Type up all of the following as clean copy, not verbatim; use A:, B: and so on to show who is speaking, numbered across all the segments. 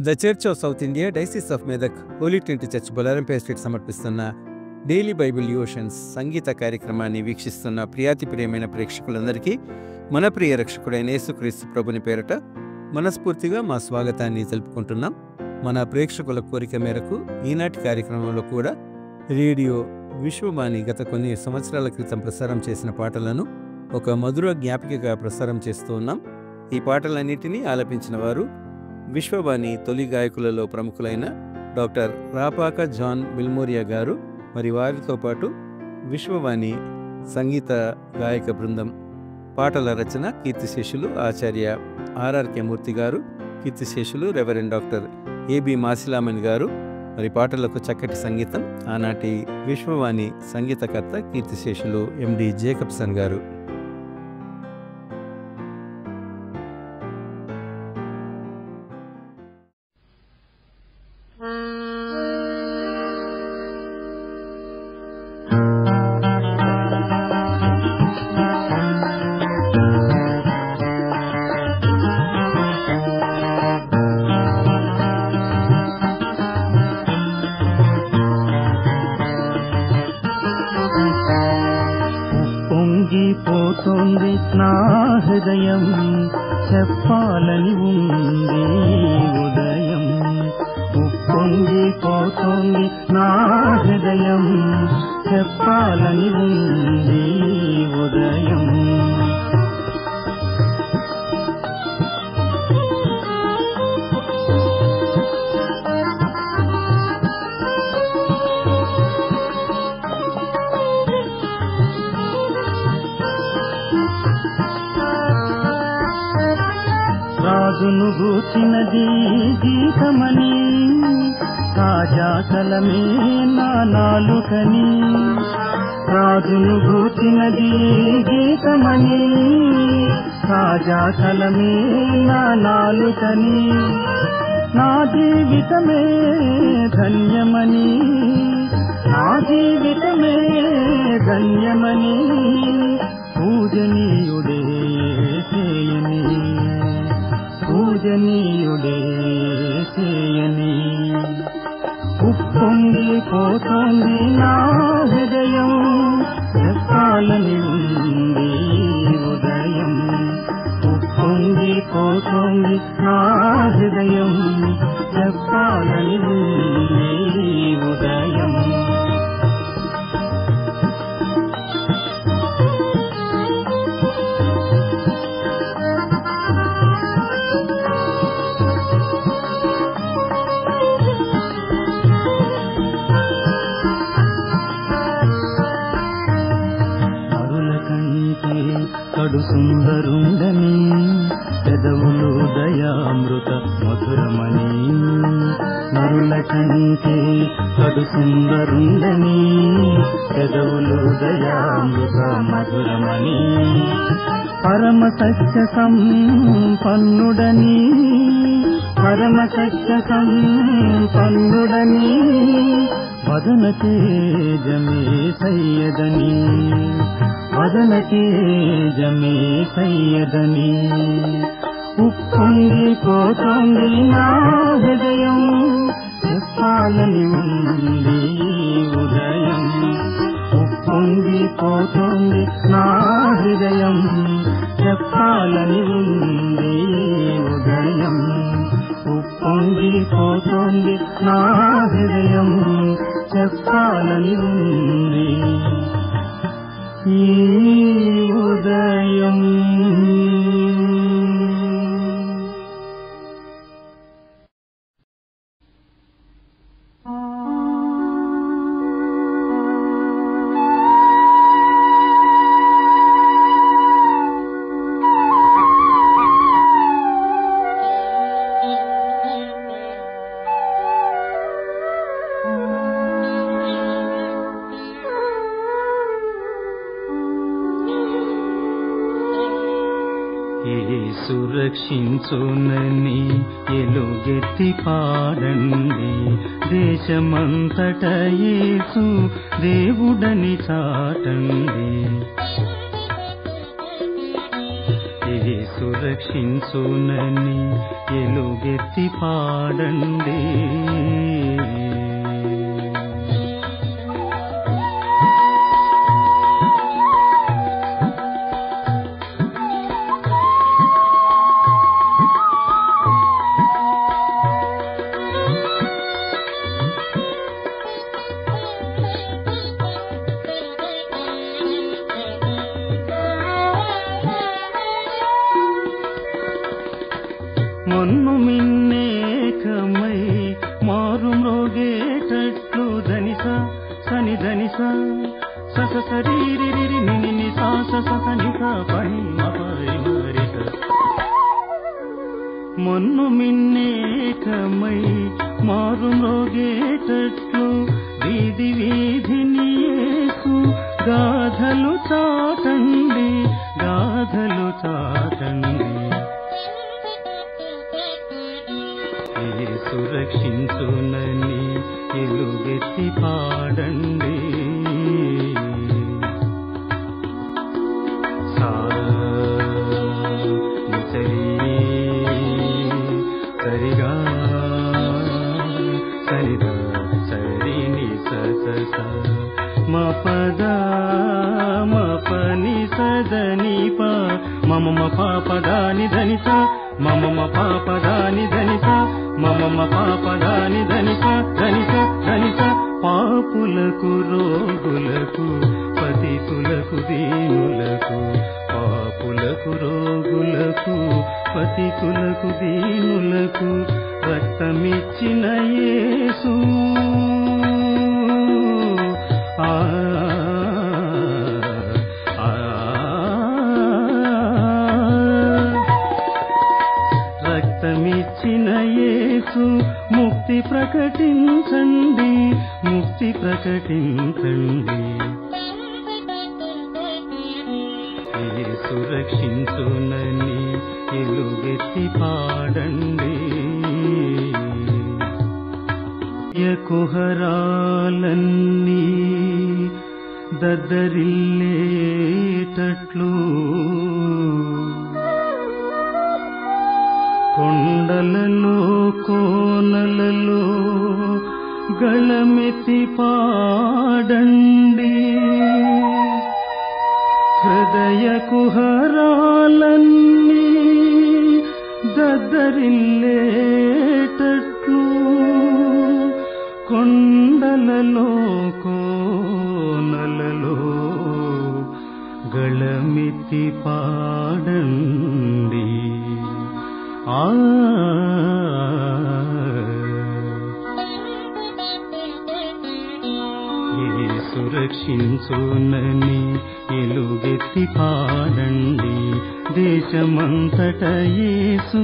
A: The Church of South India Diocese of Medak Holy Trinity Church Bolarampet Street సమర్పిస్తున్న daily Bible devotions సంగీత కార్యక్రమాన్ని వీక్షిస్తున్న ప్రియాతి ప్రియమైన ప్రేక్షకులందరికీ మన ప్రియ రక్షకుడైన యేసుక్రీస్తు ప్రభుని పేరట మనస్ఫూర్తిగా మా స్వాగతాన్ని తెలుపుకుంటున్నాం. మన ప్రేక్షకుల కోరిక మేరకు ఈనాటి కార్యక్రమంలో కూడా రేడియో విశ్వవాణి గత కొన్ని సంవత్సరాల క్రితం ప్రసారం చేసిన పాటలను ఒక మధుర జ్ఞాపికగా ప్రసారం చేస్తూ ఉన్నాం. ఈ పాటలన్నిటినీ ఆలపించిన వారు విశ్వవాణి తొలి గాయకులలో ప్రముఖులైన డాక్టర్ రాపాక జాన్ మిల్మోరియా గారు, మరి వారితో పాటు విశ్వవాణి సంగీత గాయక బృందం. పాటల రచన కీర్తిశేషులు ఆచార్య ఆర్ఆర్కే మూర్తి గారు, కీర్తిశేషులు రెవరెండ్ డాక్టర్ ఏబి మాసిలామణి గారు. మరి పాటలకు చక్కటి సంగీతం ఆనాటి విశ్వవాణి సంగీతకర్త కీర్తిశేషులు ఎండి జేకబ్సన్ గారు.
B: పొంగిపోతోంది నా హృదయం, చెప్పాలని ఉంది ఉదయం. పొంగిపోతోంది నా హృదయం, చెప్పాలని ఉంది ఉదయం. రాజును గూర్చినది గీతమని, రాజాచలమే నా నాలుకని. రాజును గూర్చినది గీతమని, రాజాచలమే నా నాలుకని. నా జీవితమే ధన్యమని, నా జీవితమే ధన్యమని, పూజనీయుడే చేయని, పూజనీయుడే చేయని. ఉప్పొంగిపోతోంది నా హృదయం, చెప్పాలని ఉంది ఉదయం. ఉప్పొంగిపోతోంది నా హృదయం, చెప్పాలని ఉంది ఉదయం. కడు సుందరుండని, పెదవులు దయామృత మధురమని. నరుల కంటే కడు సుందరుండని, పెదవులు దయామృత మధురమని. పరమ సత్య సంపన్నుడని, పరమ సత్య సంపన్నుడని, వదన తేజమే సయ్యదని, వదన తేజమే సయ్యదని. ఉప్పొంగిపోతోంది నా హృదయం, చెప్పాలని ఉంది ఉదయం. ఉప్పొంగిపోతోంది నా హృదయం, చెప్పాలని ఉంది ఉదయం. ఉప్పొంగిపోతోంది నా హృదయం, చెప్పాలని ఉంది ఈ ఉదయం. సురక్షించునని ఎలుగెత్తి పాడండి, దేశమంతట యేసు దేవుడని చాటండి. యేసు రక్షించునని ఎలుగెత్తి పాడండి. మొన్ను మిన్నేకమై మారు మ్రోగేటట్లు ధనిస సని ధనిస సస శరీరి నిని సాస సనిస పని మరిత. మొన్ను మిన్నేకమై మారు మ్రోగేటట్లు వీధి వీధిని యేసు గాథలు చాటండి, గాథలు చాటండి. యేసు రక్షించునని ఎలుగెత్తి పాడండి. సా నిసరి సరిగా సరిగా సరి ని స మ పద మ పని సదని ప మమ మ పాపదాని ధనిస మమ మ పాపదాని ధనిస మమ మ పాపదాని ధనిస ధనిస ధనిస. పాపులకు రోగులకు పతితులకు దీనులకు, పాపులకు రోగులకు పతితులకు దీనులకు రక్తమిచ్చిన యేసు రక్తమిచ్చిన యేసు ముక్తి ప్రకటించండి, ముక్తి ప్రకటించండి. యేసు రక్షించునని ఎలుగెత్తి పాడండి. కుహరాలన్నీ దద్దరిల్లేటట్లు కొండలలో కోనలలో గళమెత్తి పాడండి. హృదయ కుహరాలన్నీ దద్దరిల్లేటట్లు కొండలలో కోనలలో గళమెత్తి పాడండి. యేసు రక్షించునని ఎలుగెత్తి పాడండి. దేశమంతట యేసు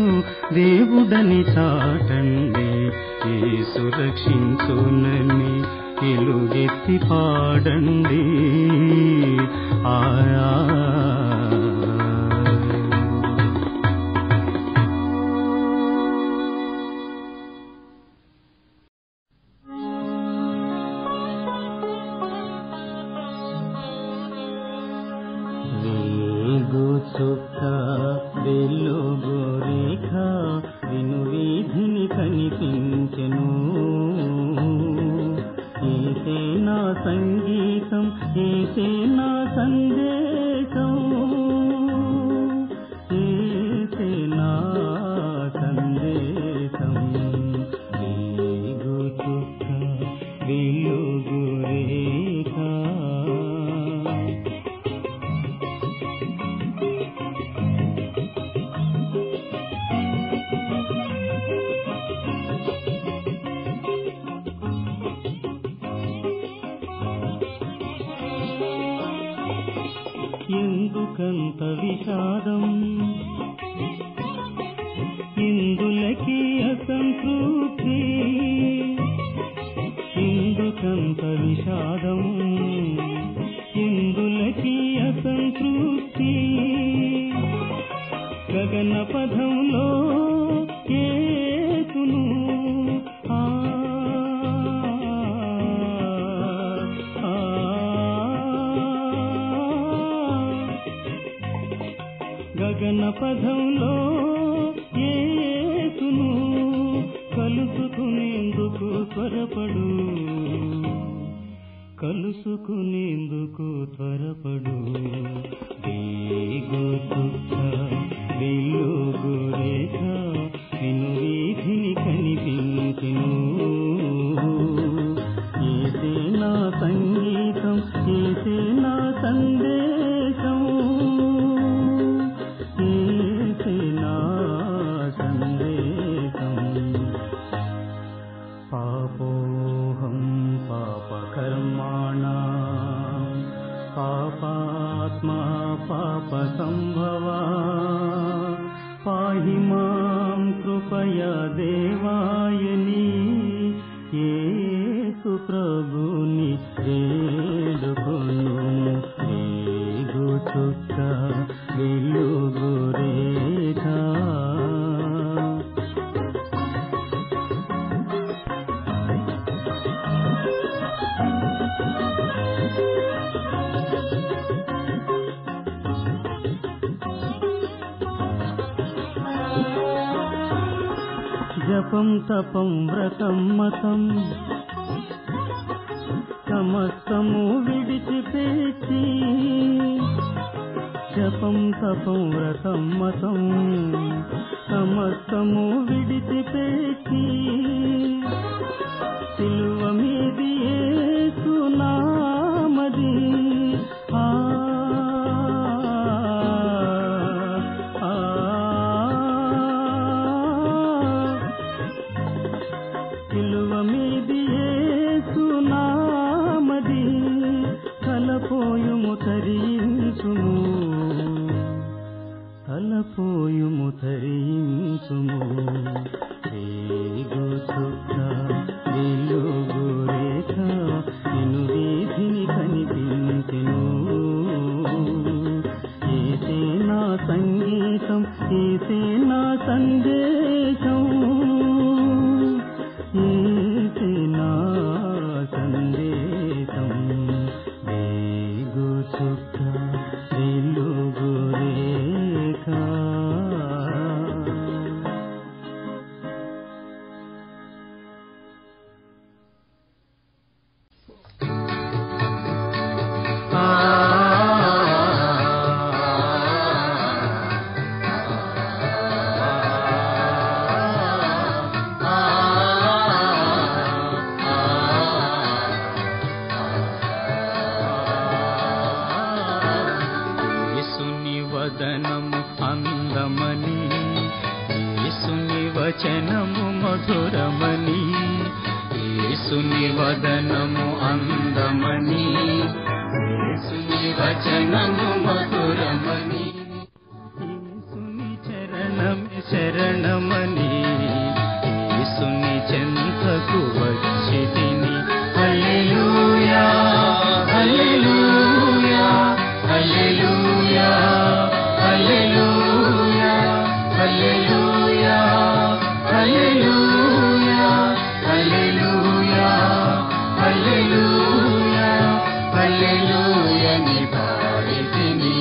B: దేవుడని చాటండి. యేసు రక్షించునని ఎలుగెత్తి పాడండి. చుక్క వెలుగు రేఖ విను వీధిని కనిపించెను. ఏసే నా సంగీతం, ఏసే నా సందేశం, ఏసే నా సందేశం. వెలుగు చుక్క వెలుగు రేఖ ఎందుకంత విషాదం, ఇందులకి అసంతృప్తి, ఎందుకంత విషాదం, ఇందులకి అసంతృప్తి. గగన పథంలో యేసును గగన పదంలో యేసును కలుసుకునేందుకు త్వరపడు, కలుసుకునేందుకు త్వరపడు. వేగు చుక్క వెలుగు రేఖ నిన్ను వీధిని కనిపించెను. ఏసే నా సంగీతం, ఏసే నా సందేశం, ఏసే నా సందేశం. పాపోహం పాపకర్మాణం పాపాత్మా పాప సంభవా పాహి మాం కృపయా దేవాయని యేసు ప్రభుని వేడుకొను. వేగు చుక్క వెలుగు రేఖ జపం తపం వ్రతం మతం సమస్తము విడిచిపెట్టి, జపం తపం వ్రతం మతం సమస్తము విడిచిపెట్టి, సిలువ మీది యేసు నామది సిలువ మీది యేసు నామది తలపోయుము తరించుము, తలపోయుము తరించుము. వేగు చుక్క వెలుగు రేఖ నిన్ను వీధిని కనిపించెను. ఏసే నా సంగీతం, ఏసే నా సందేశం, ఏసే నా సందేశం. వేగు చుక్క వెలుగు రేఖ యేసుని వదనము అందమని, యేసుని వచనము మధురమని, యేసుని వదనము అందమని, యేసుని వచనము మధురమని, యేసుని చరణమే శరణమని, యేసుని చెంతకు వచ్చితిని. హల్లెలూయా హల్లెలూయా హల్లెలూయా హల్లెలూయా హల్లెలూయా హల్లెలూయా హల్లెలూయా హల్లెలూయా హల్లెలూయా ని పాడితిని.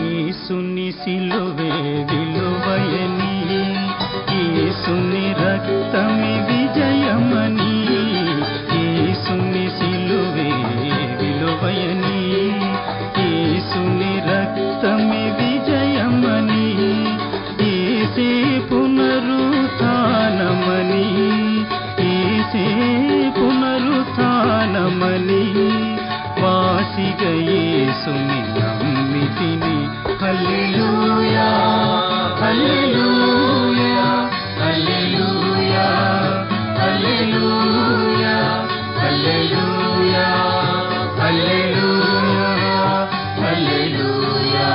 B: యేసుని సిలువే విలువయని, యేసుని రక్తమి విజయమని, యేసుని సిలువే విలువయని, యేసుని రక్తమి విజయమని, యేసే పునరుత్థానమని, యేసే పునరుత్థానమని, వాసిగా యేసుని నమ్మితిని. హల్లెలూయా హల్లెలూయా హల్లెలూయా హల్లెలూయా హల్లెలూయా హల్లెలూయా హల్లెలూయా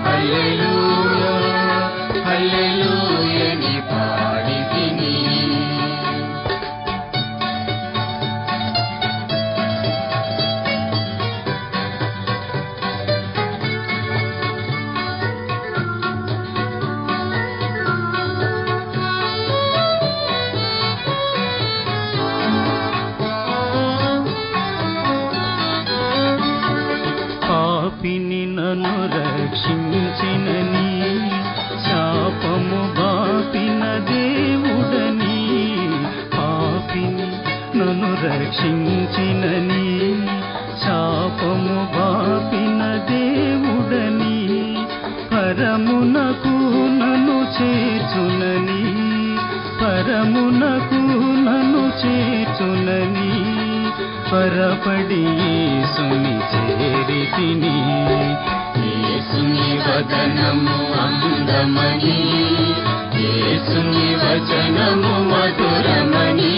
B: హల్లెలూయా హల్లెలూయా ని పాడితిని.
C: రక్షించినని శాపము బాపిన దేవుడని పరమునకు నన్ను చేర్చునని పరమునకు నన్ను చేర్చునని పరపడి యేసుని చేరితిని
B: యేసుని వదనము అందమని యేసుని వచనము మధురమని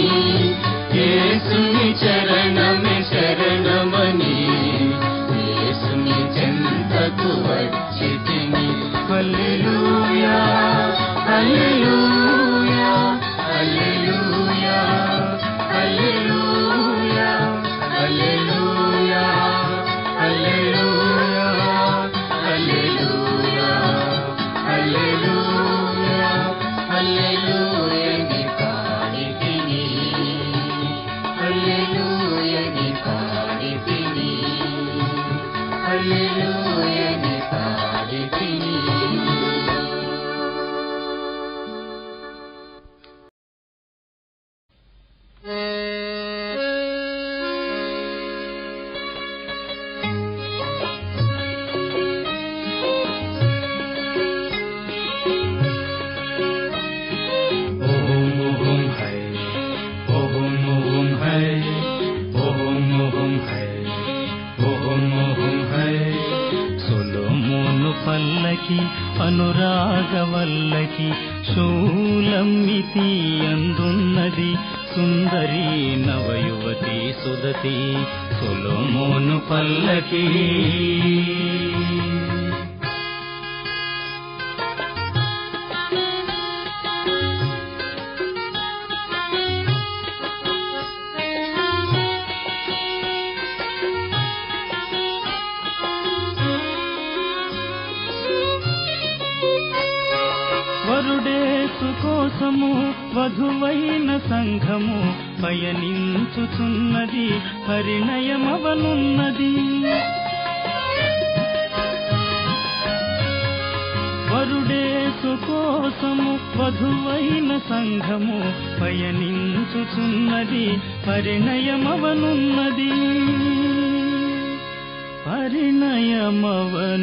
B: యేసుని చరణమే శరణమని యేసుని చెంతకు వచ్చితిని హల్లెలూయా హల్లెలూయా హల్లెలూయా హల్లెలూయా హల్లెలూయా హల్లెలూయా హల్లెలూయా హల్లెలూయా హల్లెలూయా ని పాడితిని హల్లెలూయా ని పాడితిని హల్లెలూయా ని పాడితిని.
C: సొలొమోను పల్లకి అనురాగవల్లకి శూలమ్మితి అందున్నది సుందరి నవయువతి సుదతి సొలొమోను పల్లకి వరుడేసు కోసము వధువైన సంఘము పయనించుచున్నది పరిణయమవనున్నది వరుడేసు కోసము వధువైన సంఘము పయనించుచున్నది పరిణయమవనున్నది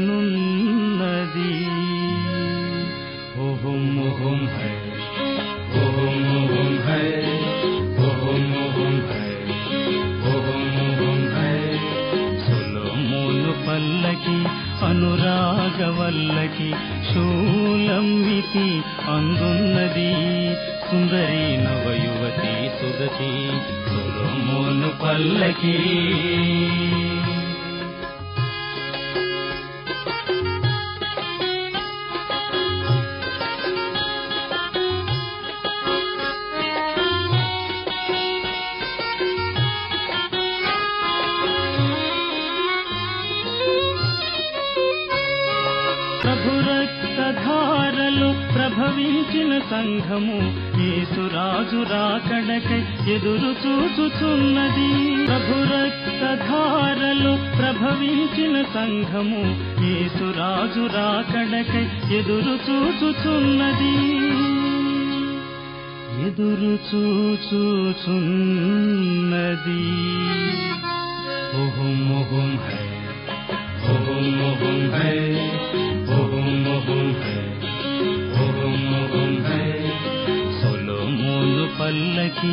C: పరిణయమవనున్నది ఓహం ఓహం హై ఓహం ఓహం హై ఓహం ఓహం హై ఓహం ఓహం హై సొలొమోను పల్లకి అనురాగవల్లకి శూలమ్మితి అందున్నది సుందరి నవయువతి సుదతి సొలొమోను పల్లకి ప్రభురక్తధారలు ప్రభవించిన సంఘము యేసురాజు రాకడకై ఎదురు చూచుచున్నది ప్రభురక్తధారలు ప్రభవించిన సంఘము యేసురాజు రాకడకై ఎదురు చూచుచున్నది ఎదురు చూచుచున్నది ఓహం ఓహం హై ఓహం ఓహం హై ఓహం ఓహం హై ఓహం ఓహం హై సొలొమోను పల్లకి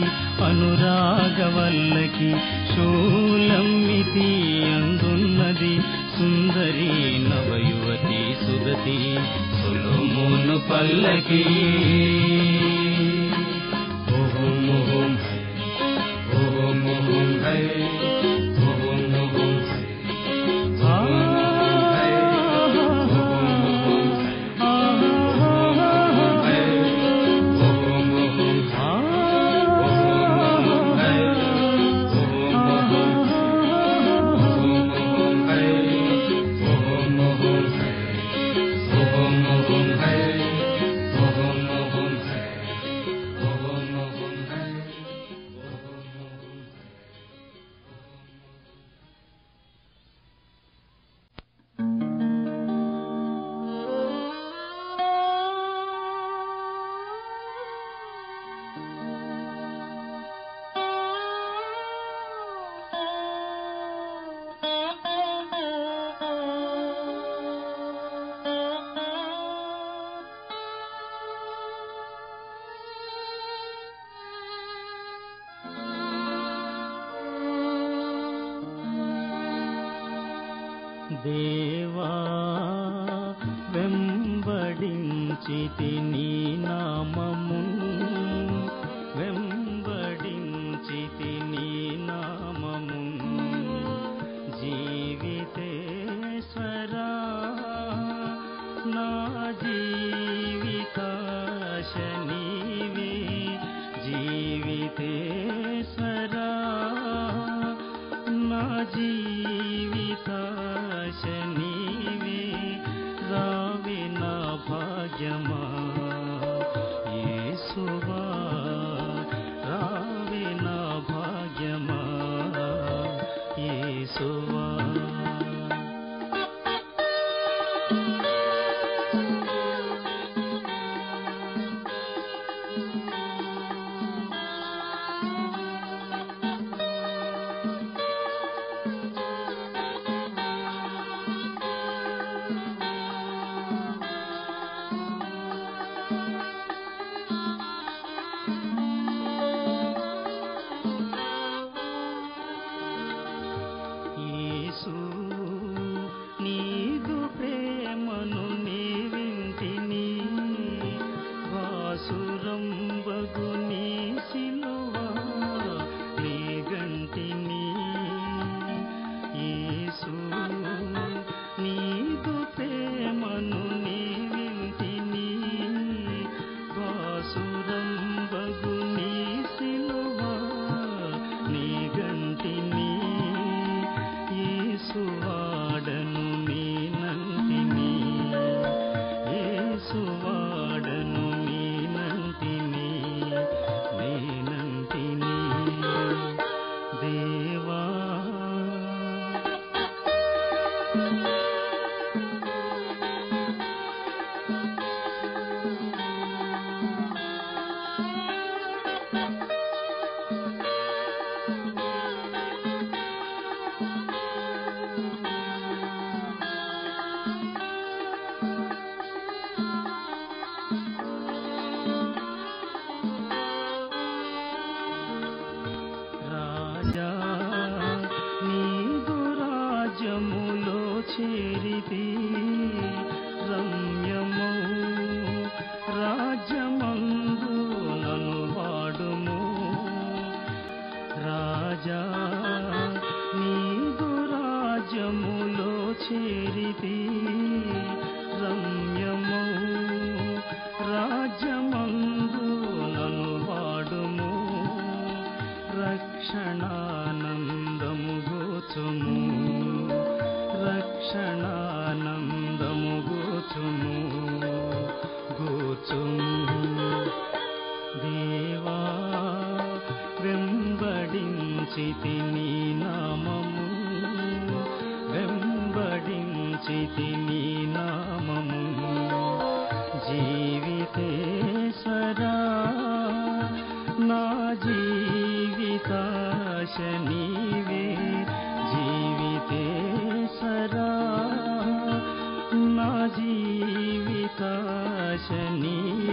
C: అనురాగవల్లకి శూలమ్మితి అందున్నది సుందరి నవయువతి సుదతి సొలొమోను పల్లకి ఓహం ఓహం హై ఓహం ఓహం హై ఓహం ఓహం హై ఓహం ఓహం హై ఓహం ఓహం హై దేవా వెంబడించితి నీ నామము, వెంబడించితి నీ నామము. జీవితేశ్వరా నా జీవితాశ నీవే, జీవితేశ్వరా నా జీవితాశ నీవే. రావే నా భాగ్యమా యేసువా, రావే నా భాగ్యమా యేసువా. యేసు నీదు ప్రేమను నీ వింటిని, వాసురంబగు నీ సిలువ నీ గంటిని. యేసు నీదు ప్రేమను నీ వింటిని, వాసురంబగు నీ సిలువ నీ గంటిని. యేసువాడను నేనంటిని, యేసువాడను నేనంటిని, నేనంటిని. దేవా రాజా నీదు రాజ్యములో చేరితి, రమ్యమౌ రాజ్యమందు నన్ను వాడుము. రాజా నీదు రాజ్యములో చేరితి, రమ్యమౌ రాజ్యమందు నన్ను వాడుము. రక్షణానందము గోచుము, రక్షణానందము గోచుము, గోచుము. దేవా వెంబడించితి నీ నామము, వెంబడించితి నీ నామము. జీవితేశ్వరా నా జీవితాశ నీవే, జీవితేశ్వరా నా జీవితాశ నీవే.